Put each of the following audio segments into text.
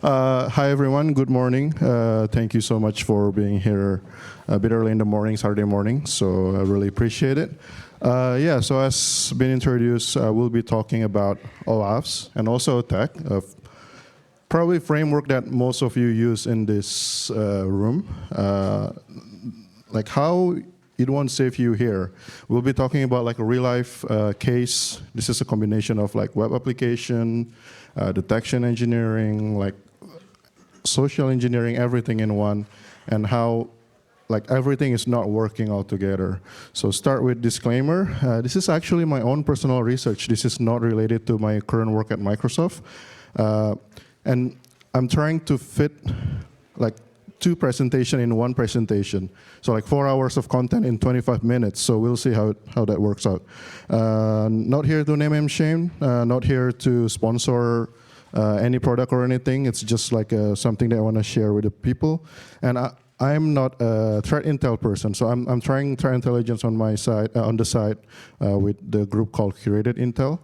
Hi everyone, good morning. Thank you so much for being here a bit early in the morning, Saturday morning, so I really appreciate it. So as been introduced, we'll be talking about OWASP and also attack, probably framework that most of you use in this room. Like how it won't save you here. We'll be talking about like a real-life case. This is a combination of like web application, detection engineering, like social engineering, everything in one, and how like everything is not working all together. So start with disclaimer. This is actually my own personal research. This is not related to my current work at Microsoft. And I'm trying to fit like 2 presentations in 1 presentation. So like 4 hours of content in 25 minutes. So we'll see how that works out. Not here to name and shame, not here to sponsor any product or anything. It's just like something that I want to share with the people. And I'm not a threat intel person, so I'm trying threat intelligence on my side, on the side, with the group called Curated Intel.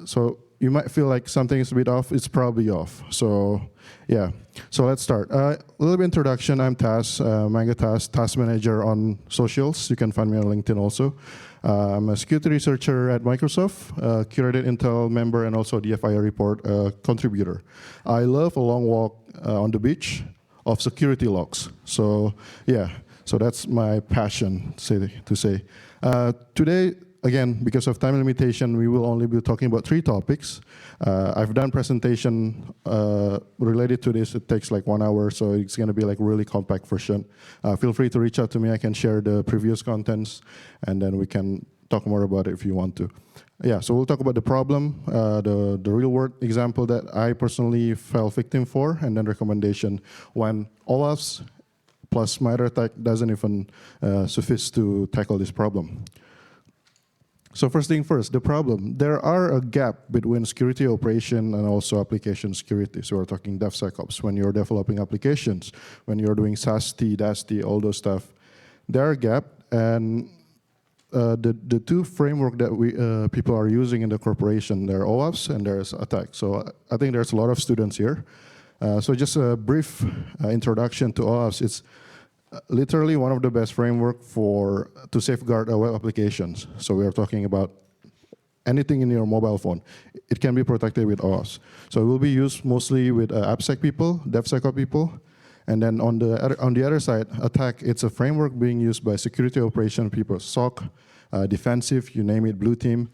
So you might feel like something is a bit off. It's probably off. So yeah. So let's start. A little bit introduction. I'm Taz, Manga Taz, task manager on socials. You can find me on LinkedIn also. I'm a security researcher at Microsoft, Curated Intel member, and also DFIR report contributor. I love a long walk on the beach of security logs. So yeah, so that's my passion to say. Today, again, because of time limitation, we will only be talking about 3 topics. I've done presentation related to this. It takes like 1 hour, so it's going to be like really compact version. Feel free to reach out to me. I can share the previous contents, and then we can talk more about it if you want to. Yeah, so we'll talk about the problem, the real-world example that I personally fell victim for, and then recommendation when OWASP plus MITRE ATT&CK doesn't even suffice to tackle this problem. So first thing first, the problem. There are a gap between security operation and also application security. So we're talking DevSecOps. When you're developing applications, when you're doing SAST, DAST, all those stuff, there are a gap. And the 2 framework that people are using in the corporation, there are OWASP and there's attack. So I think there's a lot of students here. So just a brief introduction to OWASP. It's literally one of the best framework to safeguard web applications. So we are talking about anything in your mobile phone. It can be protected with OWASP. So it will be used mostly with AppSec people, DevSecOps people. And then on the other side, attack, it's a framework being used by security operation people, SOC, defensive, you name it, blue team.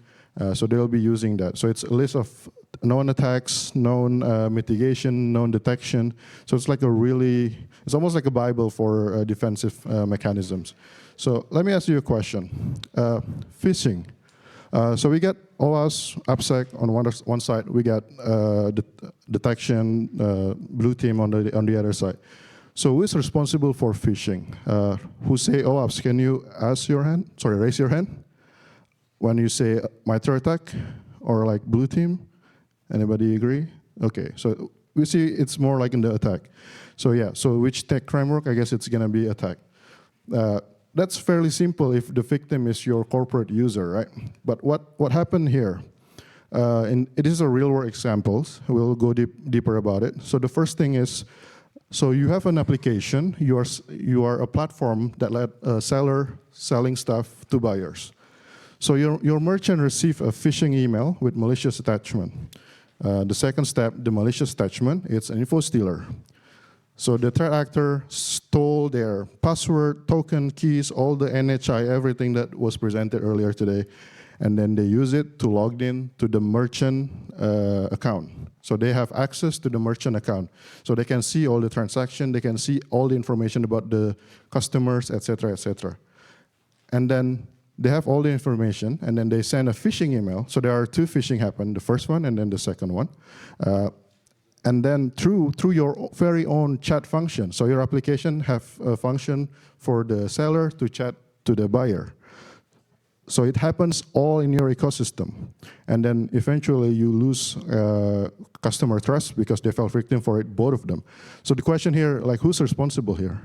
So they'll be using that. So it's a list of known attacks, known mitigation, known detection. So it's like it's almost like a Bible for defensive mechanisms. So let me ask you a question. Phishing. So we got OWASP, AppSec on one side. We got detection, blue team on the other side. So who is responsible for phishing? Who say OWASP? Can you raise your hand? When you say MITRE ATT&CK or like blue team? Anybody agree? Okay, so we see it's more like in the attack. So yeah, so which tech framework? I guess it's gonna be attack. That's fairly simple if the victim is your corporate user, right? But what happened here? It is a real world examples. We'll go deeper about it. So the first thing is, so you have an application. You are a platform that let a seller selling stuff to buyers. So your merchant receive a phishing email with malicious attachment. The second step, the malicious attachment, it's an info stealer. So the threat actor stole their password, token, keys, all the NHI, everything that was presented earlier today, and then they use it to log in to the merchant account. So they have access to the merchant account. So they can see all the transaction, they can see all the information about the customers, et cetera, et cetera. And then they have all the information, and then they send a phishing email. So there are 2 phishing happen, the first one and then the second one. And then through your very own chat function. So your application have a function for the seller to chat to the buyer. So it happens all in your ecosystem. And then eventually you lose customer trust because they fell victim for it, both of them. So the question here, like who's responsible here?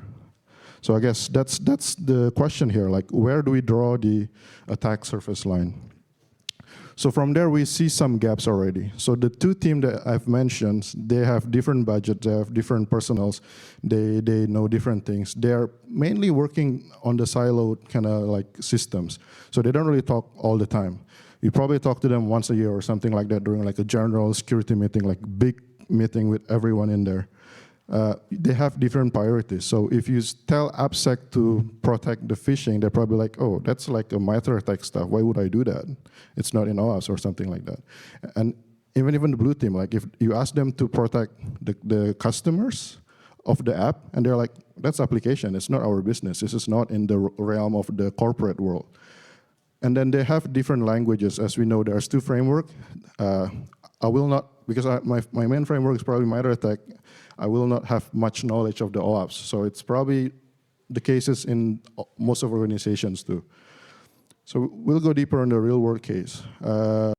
So I guess that's the question here, like where do we draw the attack surface line? So from there, we see some gaps already. So the two teams that I've mentioned, they have different budgets, they have different personnels, they know different things. They are mainly working on the siloed kind of like systems. So they don't really talk all the time. You probably talk to them once a year or something like that during like a general security meeting, like big meeting with everyone in there. They have different priorities. So if you tell AppSec to protect the phishing, they're probably like, oh, that's like a MITRE ATT&CK stuff. Why would I do that? It's not in OWASP or something like that. And even the blue team, like if you ask them to protect the customers of the app, and they're like, that's application. It's not our business. This is not in the realm of the corporate world. And then they have different languages. As we know, there's two frameworks. I will not, because my main framework is probably MITRE ATT&CK, I will not have much knowledge of the OWASP. So it's probably the cases in most of organizations too. So we'll go deeper on the real world case. So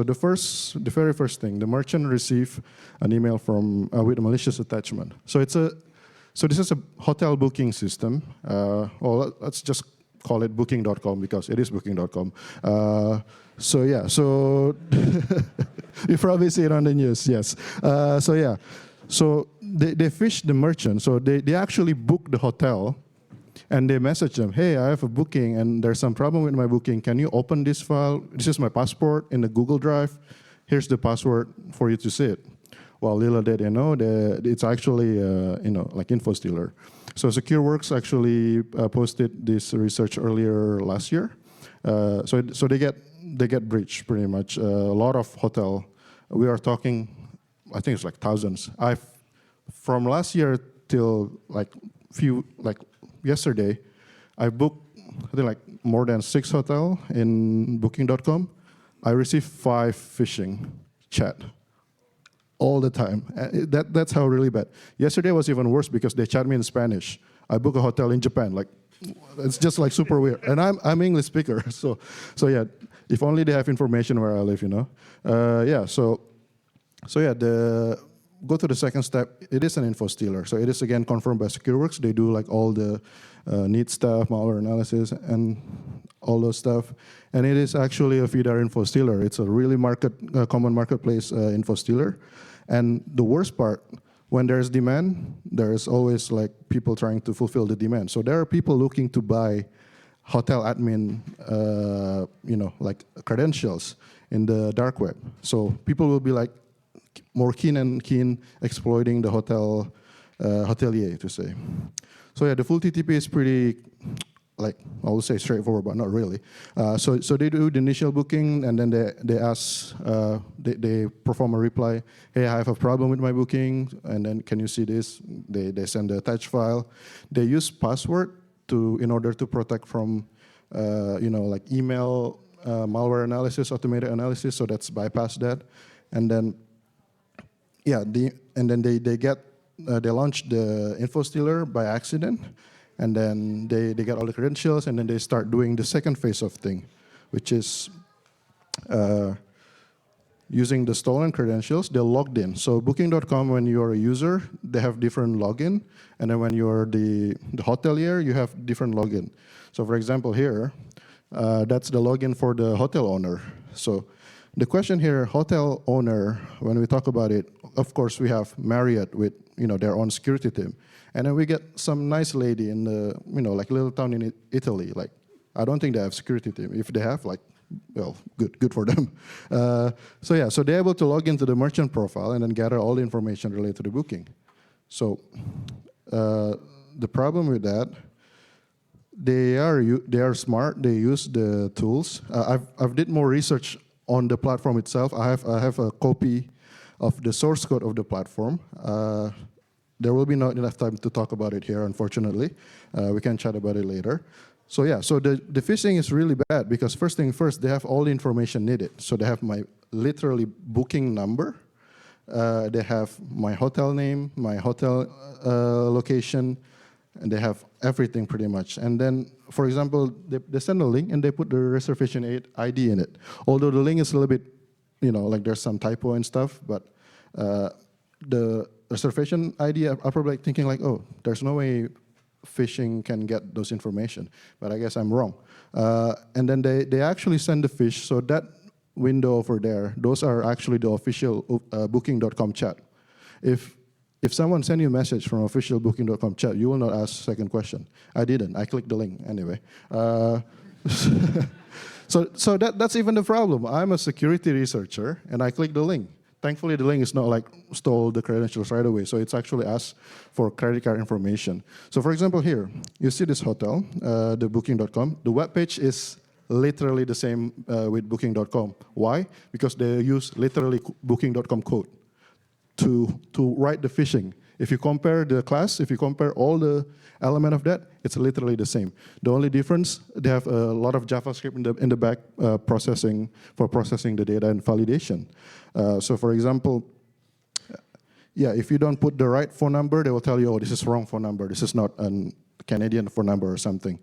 the very first thing, the merchant received an email from with a malicious attachment. So this is a hotel booking system. Well, let's just call it booking.com because it is booking.com. So you probably see it on the news, yes. So they fished the merchant. So they actually booked the hotel, and they message them, hey, I have a booking, and there's some problem with my booking. Can you open this file? This is my passport in the Google Drive. Here's the password for you to see it. Well, little did they know that it's actually, like info stealer. So SecureWorks actually posted this research earlier last year. So they get breached pretty much. A lot of hotel. We are talking, I think it's like thousands. From last year till yesterday, I booked I think like more than 6 hotel in booking.com. I received 5 phishing chat all the time. That's how really bad. Yesterday was even worse because they chat me in Spanish. I booked a hotel in Japan. Like, it's just like super weird. And I'm English speaker, so yeah. If only they have information where I live, you know. Go to the second step. It is an info stealer. So it is again confirmed by SecureWorks. They do like all the neat stuff, malware analysis, and all those stuff. And it is actually a VDAR info stealer. It's a really common marketplace info stealer. And the worst part, when there's demand, there's always like people trying to fulfill the demand. So there are people looking to buy hotel admin, like credentials in the dark web. So people will be like more keen exploiting the hotelier, to say. So yeah, the full TTP is pretty, like I would say straightforward, but not really. So they do the initial booking, and then they ask, they perform a reply. Hey, I have a problem with my booking, and then can you see this? They send the attached file. They use password in order to protect from, like email malware analysis, automated analysis. So that's bypass that, and then they launch the info stealer by accident. And then they get all the credentials, and then they start doing the second phase of thing, which is using the stolen credentials. They're logged in. So booking.com, when you're a user, they have different login. And then when you're the hotelier, you have different login. So for example here, that's the login for the hotel owner. So the question here, hotel owner, when we talk about it, of course we have Marriott with their own security team. And then we get some nice lady in the, like little town in Italy. Like, I don't think they have security team. If they have, like, well, good for them. So they're able to log into the merchant profile and then gather all the information related to the booking. So the problem with that, they are smart. They use the tools. I've did more research on the platform itself. I have a copy of the source code of the platform. There will be not enough time to talk about it here, unfortunately. We can chat about it later. So yeah, so the phishing is really bad because first thing first, they have all the information needed. So they have my literally booking number. They have my hotel name, my hotel location, and they have everything pretty much. And then, for example, they send a link and they put the reservation ID in it. Although the link is a little bit, like there's some typo and stuff, but the reservation ID, I'm probably thinking like, oh, there's no way phishing can get those information, but I guess I'm wrong. And then they actually send the fish, so that window over there, those are actually the official booking.com chat. If someone send you a message from official booking.com chat, you will not ask second question. I didn't. I clicked the link anyway. So that's even the problem. I'm a security researcher, and I click the link. Thankfully, the link is not like stole the credentials right away, so it's actually asked for credit card information. So for example here, you see this hotel, the booking.com. The web page is literally the same with booking.com. Why? Because they use literally booking.com code to write the phishing. If you compare the class, if you compare all the element of that, it's literally the same. The only difference, they have a lot of JavaScript in the back processing the data and validation. So for example, yeah, if you don't put the right phone number, they will tell you, oh, this is wrong phone number. This is not a Canadian phone number or something.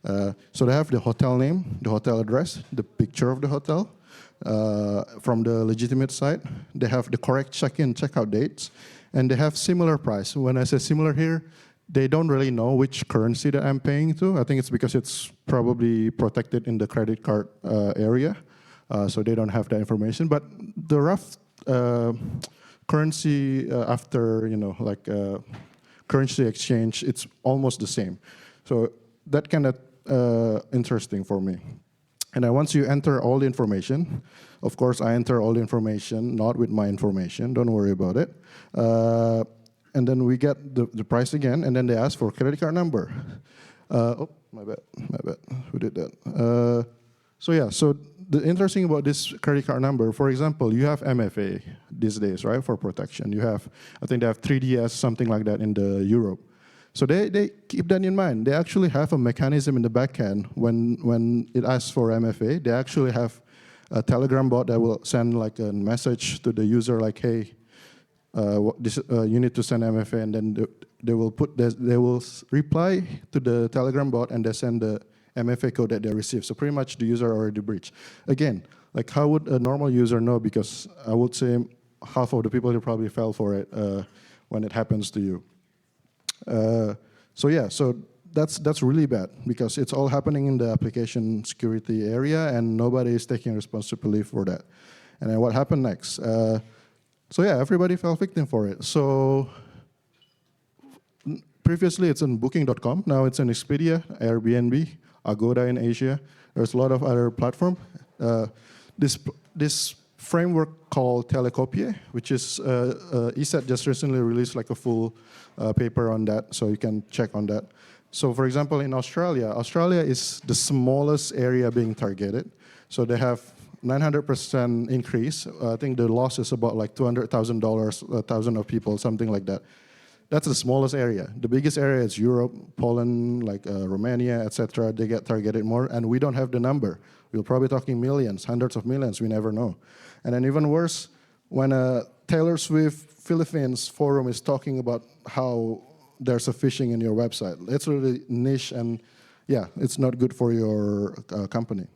So they have the hotel name, the hotel address, the picture of the hotel from the legitimate site. They have the correct check-in, check-out dates, and they have similar price. When I say similar here, they don't really know which currency that I'm paying to. I think it's because it's probably protected in the credit card area, so they don't have that information. But the rough currency after, currency exchange, it's almost the same. So that kind of interesting for me. And then once you enter all the information, of course, I enter all the information, not with my information, don't worry about it. And then we get the price again, and then they ask for credit card number. Oh, my bad, who did that? So the interesting about this credit card number, for example, you have MFA these days, right, for protection. You have, I think they have 3DS, something like that in the Europe. So they keep that in mind. They actually have a mechanism in the back end when it asks for MFA. They actually have a Telegram bot that will send like a message to the user like, hey, you need to send MFA, and then they will reply to the Telegram bot, and they send the MFA code that they receive. So pretty much the user already breached. Again, like how would a normal user know? Because I would say half of the people who probably fell for it when it happens to you. So that's really bad because it's all happening in the application security area, and nobody is taking responsibility for that. And then what happened next? Everybody fell victim for it. So previously it's on Booking.com. Now it's on Expedia, Airbnb, Agoda in Asia. There's a lot of other platforms. This framework called Telecopie, which is ESET just recently released like a full paper on that, so you can check on that. So for example, in Australia is the smallest area being targeted. So they have 900% increase. I think the loss is about like $200,000, 1,000 of people, something like that. That's the smallest area. The biggest area is Europe, Poland, like Romania, etc. They get targeted more, and we don't have the number. We're probably talking millions, hundreds of millions, we never know. And then even worse, when Taylor Swift Philippines forum is talking about how there's a phishing in your website, it's really niche, and yeah, it's not good for your company.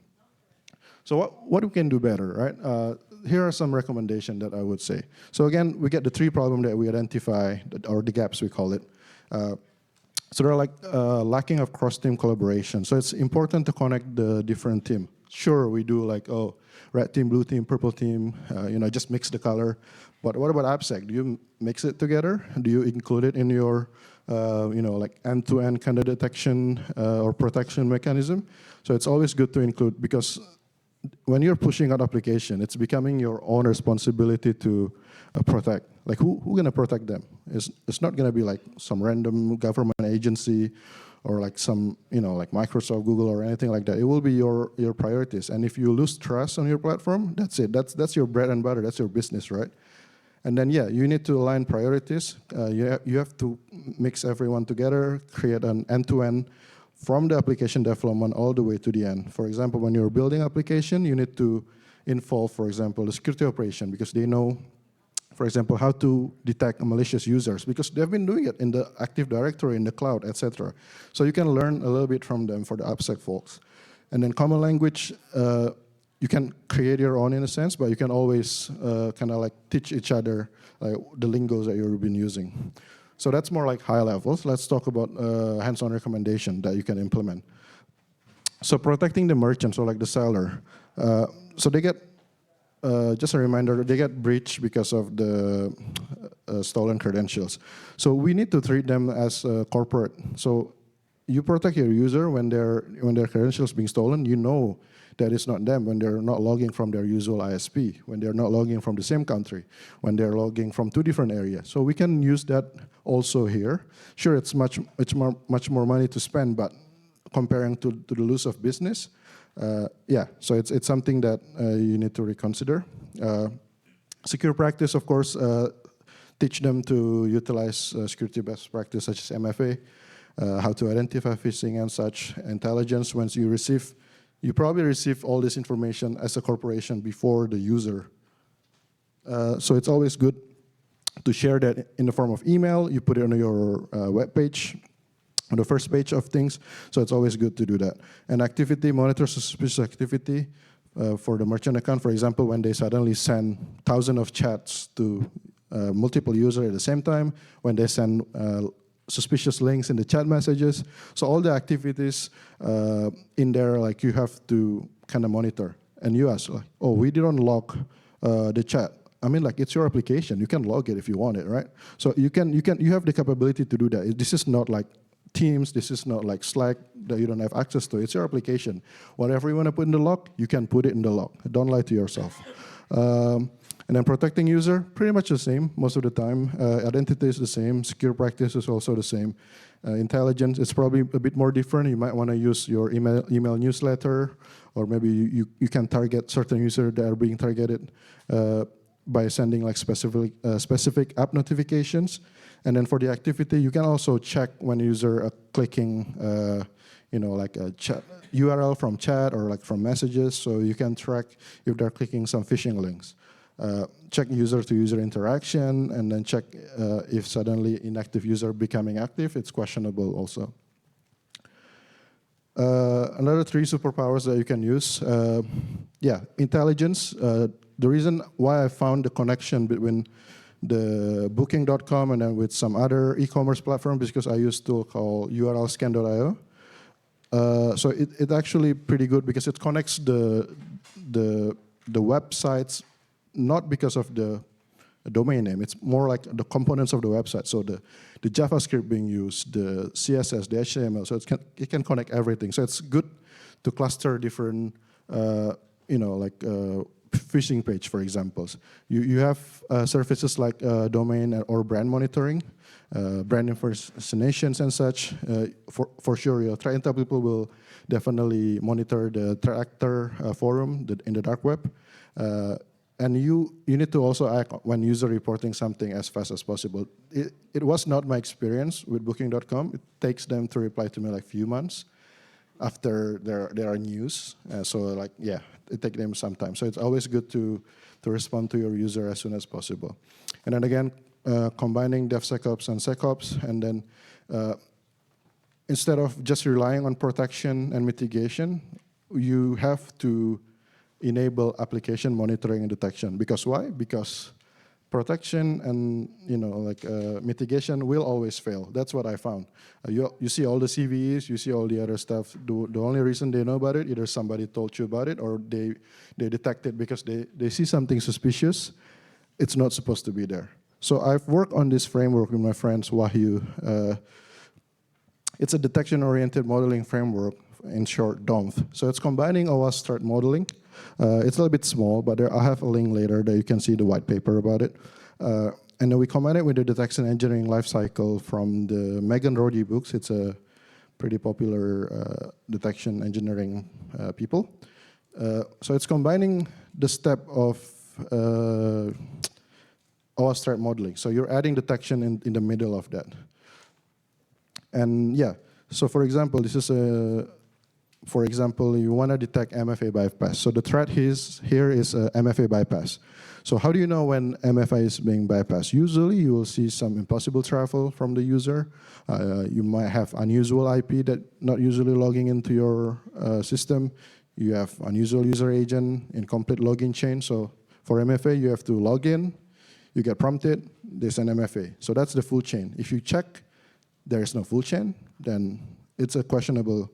So what we can do better, right? Here are some recommendations that I would say. So again, we get the three problems that we identify, or the gaps we call it. So they're like lacking of cross-team collaboration. So it's important to connect the different teams. Sure, we do like, oh, red team, blue team, purple team, just mix the color. But what about AppSec? Do you mix it together? Do you include it in your, like end-to-end kind of detection or protection mechanism? So it's always good to include, because when you're pushing out application, it's becoming your own responsibility to protect. Like who's gonna protect them? It's not gonna be like some random government agency or like some, like Microsoft, Google, or anything like that. It will be your priorities. And if you lose trust on your platform, that's it. That's your bread and butter. That's your business, right? And then, yeah, you need to align priorities. You have to mix everyone together, create an end-to-end from the application development all the way to the end. For example, when you're building application, you need to involve, for example, the security operation, because they know, for example, how to detect malicious users, because they've been doing it in the Active Directory, in the cloud, etc. So you can learn a little bit from them for the AppSec folks. And then common language, you can create your own in a sense, but you can always kind of like teach each other like the lingos that you've been using. So that's more like high levels. Let's talk about hands-on recommendation that you can implement. So protecting the merchant, so like the seller. So they get just a reminder, they get breached because of the stolen credentials. So we need to treat them as corporate. So you protect your user when their credentials being stolen. You know that it's not them when they're not logging from their usual ISP, when they're not logging from the same country, when they're logging from 2 different areas. So we can use that also here. Sure, it's much more money to spend, but comparing to the loss of business, yeah. So it's something that you need to reconsider. Secure practice, of course, teach them to utilize security best practice such as MFA, how to identify phishing and such. Intelligence, once you receive. You probably receive all this information as a corporation before the user. So it's always good to share that in the form of email. You put it on your web page, on the first page of things. So it's always good to do that. And activity, monitor suspicious activity for the merchant account. For example, when they suddenly send thousands of chats to multiple users at the same time, when they send suspicious links in the chat messages. So all the activities in there, like you have to kind of monitor. And you ask, like, oh, we didn't log the chat. I mean, like, it's your application. You can log it if you want it, right? So you have the capability to do that. This is not like Teams. This is not like Slack that you don't have access to. It's your application. Whatever you want to put in the log, you can put it in the log. Don't lie to yourself. And then protecting user, pretty much the same most of the time. Identity is the same. Secure practice is also the same. Intelligence is probably a bit more different. You might want to use your email newsletter, or maybe you can target certain users that are being targeted by sending like specific app notifications. And then for the activity, you can also check when user are clicking, like a chat URL from chat or like from messages, so you can track if they're clicking some phishing links. Check user-to-user interaction, and then check if suddenly inactive user becoming active. It's questionable also. Another 3 superpowers that you can use. Intelligence. The reason why I found the connection between the Booking.com and then with some other e-commerce platform is because I use a tool called urlscan.io. So it's actually pretty good because it connects the websites, not because of the domain name. It's more like the components of the website. So the JavaScript being used, the CSS, the HTML. So it can connect everything. So it's good to cluster different, phishing page, for example. You have services like domain or brand monitoring, brand impersonations and such. For sure, your threat intel people will definitely monitor the threat actor forum in the dark web. And you need to also act when user reporting something as fast as possible. It was not my experience with Booking.com. It takes them to reply to me like few months after there are news. It takes them some time. So it's always good to respond to your user as soon as possible. And then again, combining DevSecOps and SecOps, and then instead of just relying on protection and mitigation, you have to enable application monitoring and detection. Because why? Because protection and mitigation will always fail. That's what I found. You see all the CVEs, you see all the other stuff. The only reason they know about it, either somebody told you about it or they detect it because they see something suspicious. It's not supposed to be there. So I've worked on this framework with my friends, Wahyu. It's a detection-oriented modeling framework, in short, DOMF. So it's combining OWASP threat modeling. It's a little bit small, but I have a link later that you can see the white paper about it. And then we combine it with the detection engineering lifecycle from the Megan Rodi books. It's a pretty popular detection engineering people. So it's combining the step of OWASP threat modeling. So you're adding detection in the middle of that. And so for example, this is you want to detect MFA bypass. So the threat here is MFA bypass. So how do you know when MFA is being bypassed? Usually you will see some impossible travel from the user. You might have unusual IP that not usually logging into your system. You have unusual user agent, incomplete login chain. So for MFA, you have to log in, you get prompted, there's an MFA. So that's the full chain. If you check there is no full chain, then it's a questionable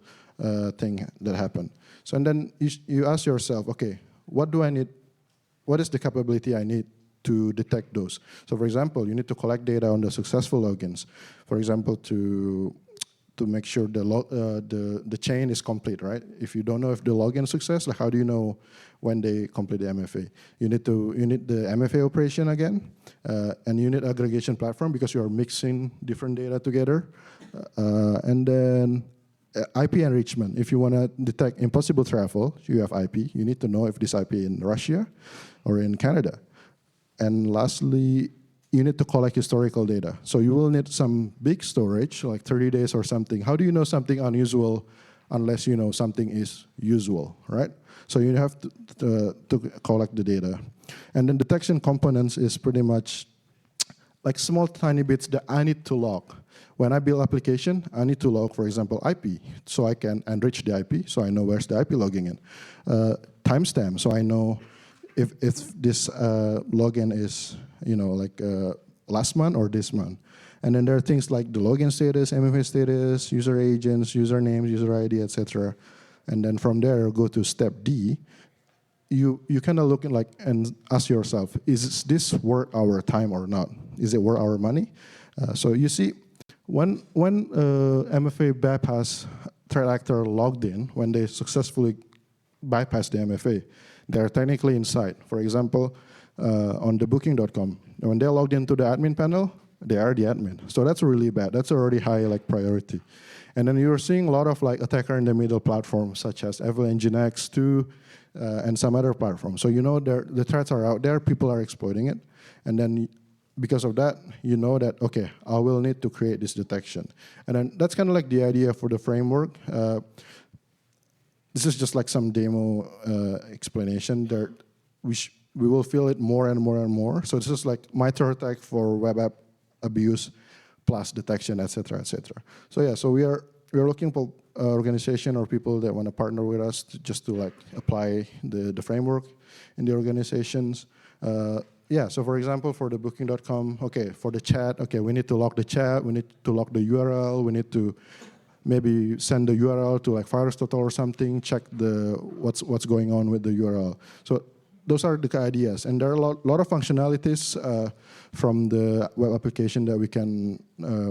thing that happened. So and then you ask yourself, okay, what do I need what is the capability I need to detect those? So for example, you need to collect data on the successful logins. For example, to make sure the chain is complete, right? If you don't know if the login is success, like how do you know when they complete the MFA? You need the MFA operation again, and you need aggregation platform because you are mixing different data together, and then IP enrichment. If you want to detect impossible travel, you have IP. You need to know if this IP in Russia or in Canada. And lastly, you need to collect historical data. So you will need some big storage, like 30 days or something. How do you know something unusual unless you know something is usual, right? So you have to collect the data. And then detection components is pretty much like small tiny bits that I need to log. When I build application, I need to log, for example, IP, so I can enrich the IP, so I know where's the IP logging in. Timestamp, so I know if this login is, like last month or this month. And then there are things like the login status, MFA status, user agents, usernames, user ID, etc. And then from there, go to step D. You kind of look in and ask yourself, is this worth our time or not? Is it worth our money? So you see, when MFA bypass threat actor logged in, when they successfully bypass the MFA, they're technically inside. For example, on the booking.com, when they're logged into the admin panel, they are the admin. So that's really bad. That's already high priority. And then you're seeing a lot of attacker in the middle platforms, such as Evelyn Nginx2, and some other platforms. So the threats are out there, people are exploiting it, and then because of that, you know that, okay, I will need to create this detection. And then that's kind of the idea for the framework. This is just some demo explanation. There, we will feel it more and more and more. So this is MITRE ATT&CK for web app abuse plus detection, et cetera, et cetera. So yeah, so we are looking for organization or people that want to partner with us just to apply the framework in the organizations. Yeah, so for example, for the booking.com, okay, for the chat, okay, we need to log the chat, we need to log the URL, we need to maybe send the URL to Firestore or something, check what's going on with the URL. So those are the ideas, and there are a lot of functionalities from the web application that we can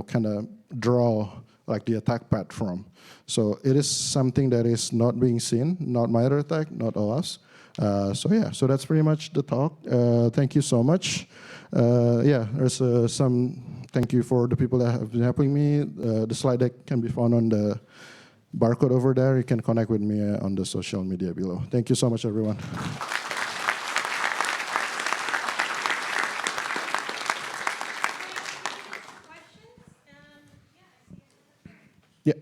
kind of draw the attack path from. So it is something that is not being seen, not MITRE ATT&CK, not OWASP. So yeah, so that's pretty much the talk. Thank you so much. Yeah, there's thank you for the people that have been helping me. The slide deck can be found on the barcode over there. You can connect with me on the social media below. Thank you so much, everyone. Yeah.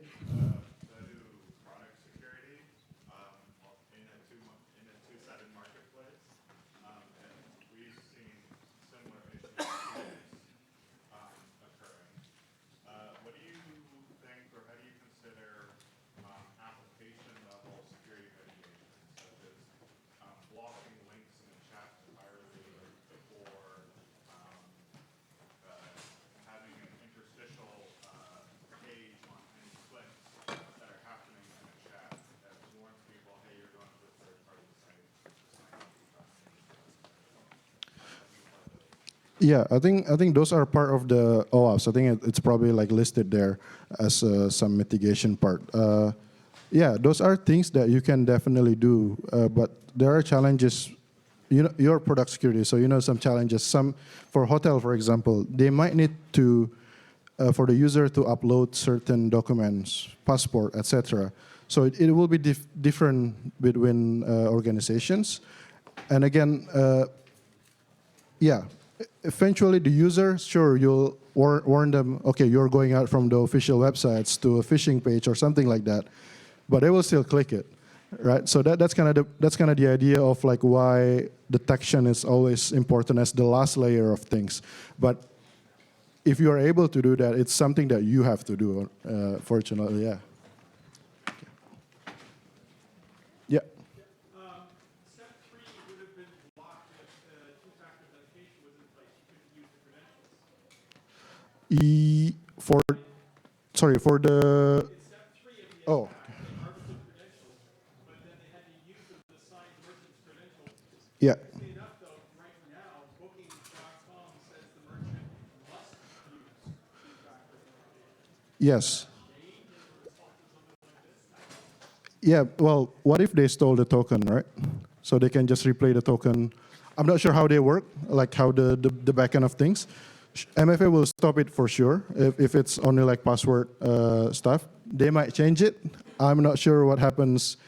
Yeah, I think those are part of the OWASP. I think it's probably listed there as some mitigation part. Yeah, those are things that you can definitely do, but there are challenges. Your product security, so some challenges. Some for hotel, for example, they might need to for the user to upload certain documents, passport, etc. So it will be different between organizations, and again, yeah. Eventually, the user, sure, you'll warn them, okay, you're going out from the official websites to a phishing page or something like that, but they will still click it, right? So that's kind of the idea of why detection is always important as the last layer of things. But if you are able to do that, it's something that you have to do. Fortunately, yeah. Yeah. For the oh. Yeah. Yes. Yeah, well, what if they stole the token, right? So they can just replay the token. I'm not sure how they work, like how the back end of things. MFA will stop it for sure if it's only like password stuff. They might change it. I'm not sure what happens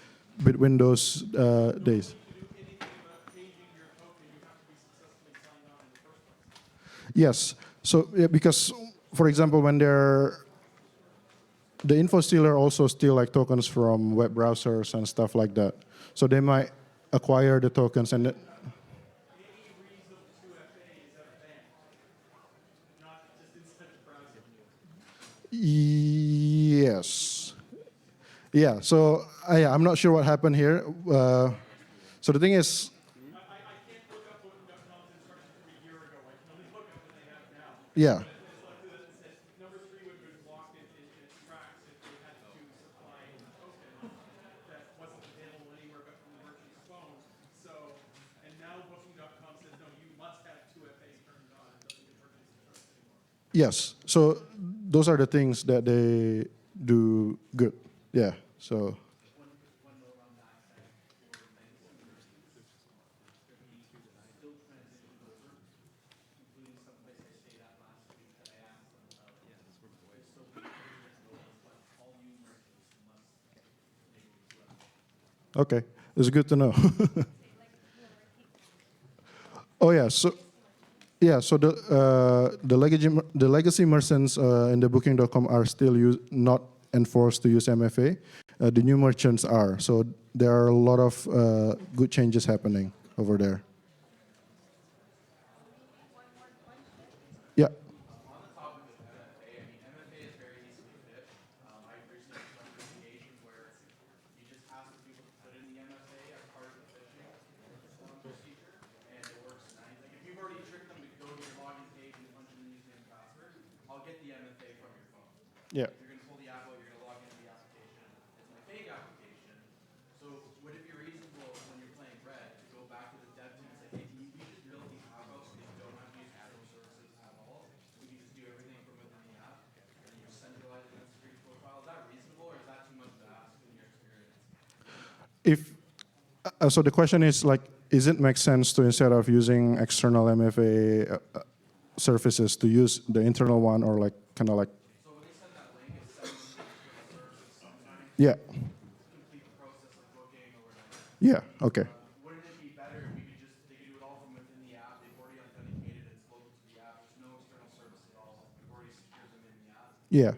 between those days. Yes. So yeah, because, for example, when the info stealer also steal like tokens from web browsers and stuff like that. So they might acquire the tokens and yes. Yeah. So yeah, I'm not sure what happened here. So the thing is, yeah. Yes. So those are the things that they do good. Yeah. So okay, it's good to know. Oh yeah. So yeah. So the legacy merchants in the Booking.com are still not enforced to use MFA. The new merchants are. So there are a lot of good changes happening over there. Yeah. Yeah. If so, the question is like, is it make sense to instead of using external MFA services to use the internal one or like kind of like yeah. Yeah. Okay. Yeah.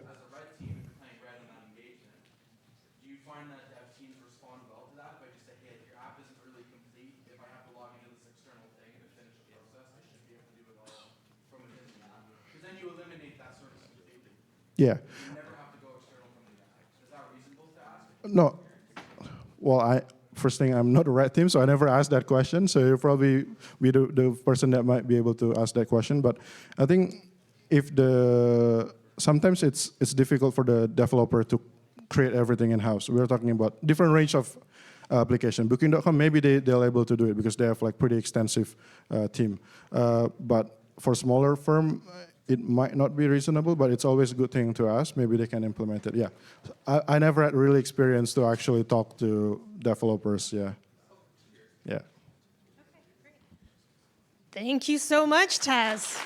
Yeah. No. Well, first thing, I'm not a red team, so I never asked that question. So you'll probably be the person that might be able to ask that question. But I think if sometimes it's difficult for the developer to create everything in house. We're talking about different range of application. Booking.com, maybe they're able to do it because they have like pretty extensive team. But for smaller firm, it might not be reasonable, but it's always a good thing to ask. Maybe they can implement it. Yeah, I never had really experience to actually talk to developers. Yeah, yeah. Thank you so much, Taz.